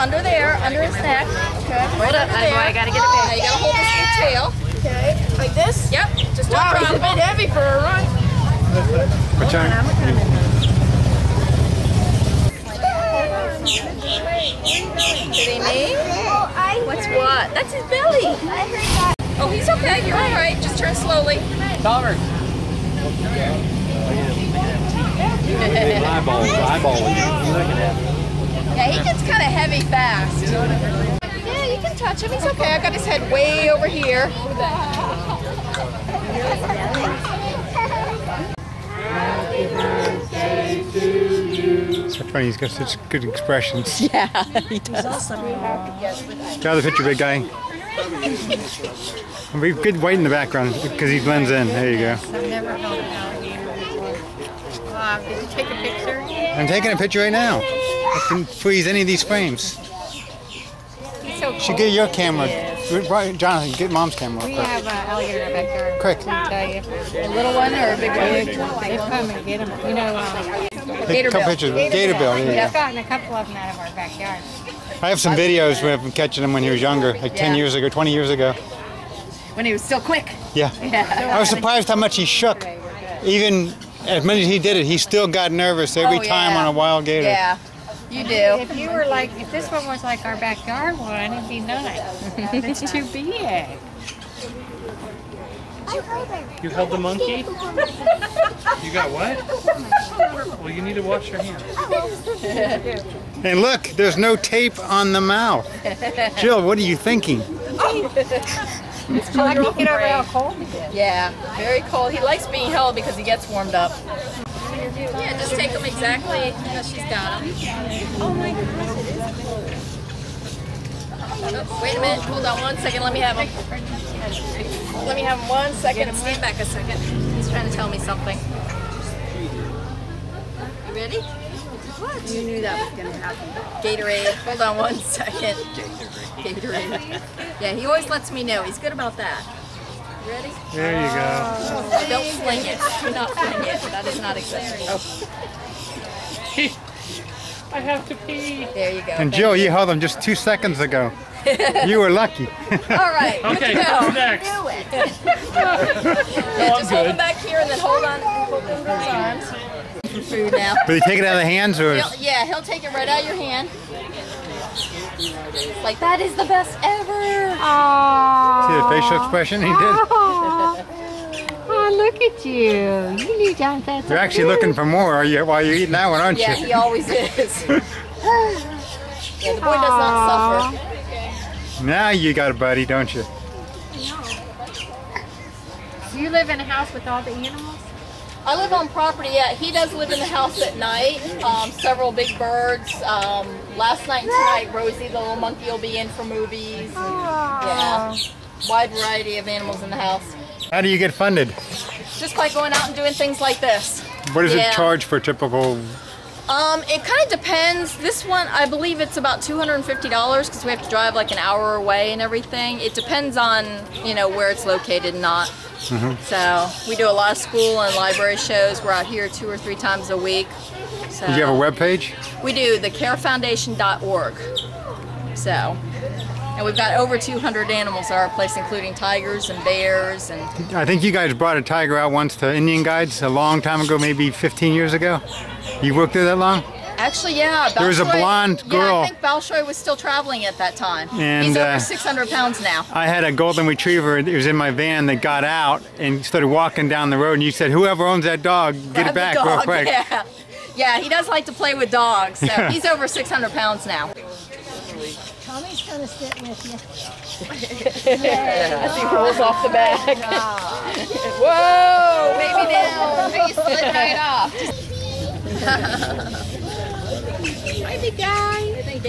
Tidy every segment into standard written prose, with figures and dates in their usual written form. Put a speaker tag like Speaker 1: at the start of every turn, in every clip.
Speaker 1: under there, under his neck. Okay.
Speaker 2: Hold up, I gotta get it back.
Speaker 1: Now you gotta hold this in your tail. Okay, like this? Yep. Just don't drop it. It's a bit heavy for a run.
Speaker 3: What's on?
Speaker 1: Kidding me? What's what? That's his belly. Oh, he's okay. You're all right. Just turn slowly.
Speaker 3: Dollar. Eyeball.
Speaker 1: Yeah, he gets kind of heavy fast. Yeah, you can touch him. He's okay. I got his head way over here.
Speaker 3: It's so funny. He's got such good expressions.
Speaker 1: Yeah, he does.
Speaker 3: Got the picture, big guy. We good white in the background because he blends in. There you go.
Speaker 2: I've never held an alligator before. Did you take a picture?
Speaker 3: I'm taking a picture right now. I can freeze any of these frames.
Speaker 2: He's so cool.
Speaker 3: Should get your camera. Jonathan, get Mom's camera.
Speaker 2: We have an alligator in our backyard.
Speaker 3: Quick.
Speaker 2: I'll tell you.
Speaker 1: A little one or a big one?
Speaker 2: They come and get them. You know,
Speaker 3: Take a couple pictures. Gator bill.
Speaker 2: we've gotten a couple of them out of our backyard.
Speaker 3: I have some videos of him catching him when he was younger, like 10 years ago, 20 years ago.
Speaker 1: When he was still quick.
Speaker 3: Yeah. I was surprised how much he shook. Even as much as he did it, he still got nervous every time on a wild gator.
Speaker 1: Yeah, you do.
Speaker 2: If you were like, if this one was like our backyard one, it'd be nice. It's too big.
Speaker 4: You held the monkey? You got what? Well, you need to wash your hands.
Speaker 3: And look, there's no tape on the mouth. Jill, what are you thinking?
Speaker 2: I can't get over how cold it is.
Speaker 1: Yeah, very cold. He likes being held because he gets warmed up. Yeah, just take him exactly as she's got him. Oh my goodness, it is cold. Oh, wait a minute, hold on 1 second, let me have him. Let me have him 1 second, stand back a second. He's trying to tell me something. You ready? What? You knew that was going to happen. Gatorade, hold on 1 second. Gatorade. Yeah, he always lets me know. He's good about that. You ready?
Speaker 3: There you go.
Speaker 1: Don't fling it. Do not fling it. That is not acceptable.
Speaker 4: I have to pee.
Speaker 1: There you go.
Speaker 3: And Jill, you held him just 2 seconds ago. You were lucky.
Speaker 1: All right.
Speaker 4: Okay,
Speaker 1: go.
Speaker 4: who's next?
Speaker 1: Yeah, just hold him back here and then hold on. Hold him in his arms. Food now.
Speaker 3: Will he take it out of the hands or?
Speaker 1: Yeah, he'll take it right out of your hand. Like, that is the best ever.
Speaker 2: Aww.
Speaker 3: See the facial expression he did?
Speaker 2: Oh, look at you. You knew Jonathan.
Speaker 3: You're actually looking for more while you're eating that one, aren't you?
Speaker 1: Yeah, he always is. Yeah, the boy does not suffer.
Speaker 3: Now you got a buddy, don't you?
Speaker 2: Do you live in a house with all the animals?
Speaker 1: I live on property, yeah. He does live in the house at night. Several big birds. Last night and tonight, Rosie, the little monkey, will be in for movies. Yeah, wide variety of animals in the house.
Speaker 3: How do you get funded?
Speaker 1: Just by going out and doing things like this.
Speaker 3: What does it charge for a typical?
Speaker 1: It kind of depends. This one, I believe it's about $250 because we have to drive like an hour away and everything. It depends on, you know, where it's located and not. So we do a lot of school and library shows. We're out here 2 or 3 times a week. So
Speaker 3: Do you have a web page?
Speaker 1: We do, thecarefoundation.org. So, and we've got over 200 animals at our place, including tigers and bears. And
Speaker 3: I think you guys brought a tiger out once to Indian Guides a long time ago, maybe 15 years ago. You worked there that long?
Speaker 1: actually, yeah.
Speaker 3: There was a blonde girl.
Speaker 1: Yeah, I think Balshoy was still traveling at that time.
Speaker 3: And,
Speaker 1: he's over 600 pounds now.
Speaker 3: I had a golden retriever. It was in my van that got out and started walking down the road. And you said, whoever owns that dog, get it back real quick.
Speaker 1: Yeah. Yeah, he does like to play with dogs. So he's over 600 pounds now.
Speaker 5: Tommy's gonna sit with you.
Speaker 1: As he rolls off the back. Whoa, baby down. He slid right off. Hi, big guy. I think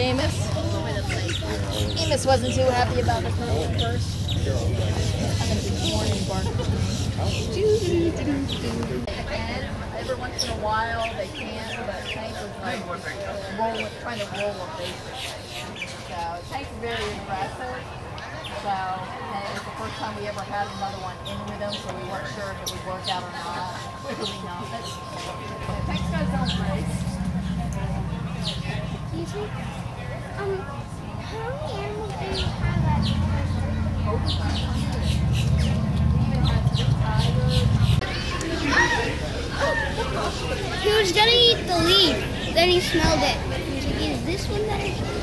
Speaker 1: Amos wasn't too happy about the curl at first. Morning bark. Every once in a while they can, but Tank was like trying to roll a basis. So Tank's very aggressive. So, and it was the first time we ever had another one in with him, so we weren't sure if it would work out or not. Clearly not. Tank's got his own place.
Speaker 5: Excuse me?
Speaker 6: He was gonna eat the leaf, then he smelled it. He was like, is this one that I...